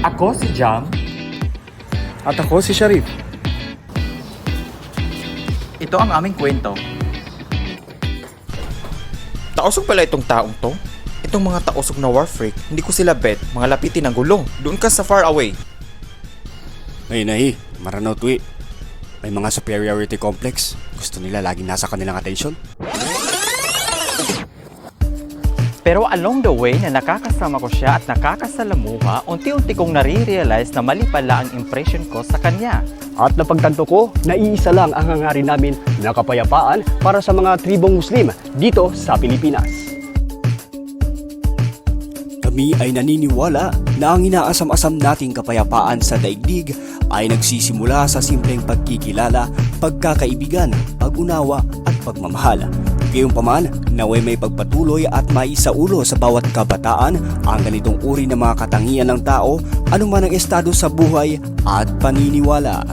Ako si Jam. At ako si Sharif. Ito ang aming kwento. Tausog pala itong taong to. Itong mga tausog na war freak, hindi ko sila bet, mga lapitin ng gulong. Doon ka sa far away. Ay nahi, maranaw tuwi. May mga superiority complex. Gusto nila laging nasa kanilang attention. Pero along the way na nakakasama ko siya at nakakasalamuha, unti-unti kong nare-realize na mali pala ang impression ko sa kanya. At napagtanto ko na iisa lang ang hangarin namin na kapayapaan para sa mga tribong Muslim dito sa Pilipinas. Kami ay naniniwala na ang inaasam-asam nating kapayapaan sa daigdig ay nagsisimula sa simpleng pagkikilala, pagkakaibigan, pag-unawa at pagmamahal. Gayunpaman, naway may pagpatuloy at maisaulo sa bawat kabataan ang ganitong uri ng mga katangian ng tao, anuman ang estado sa buhay at paniniwala.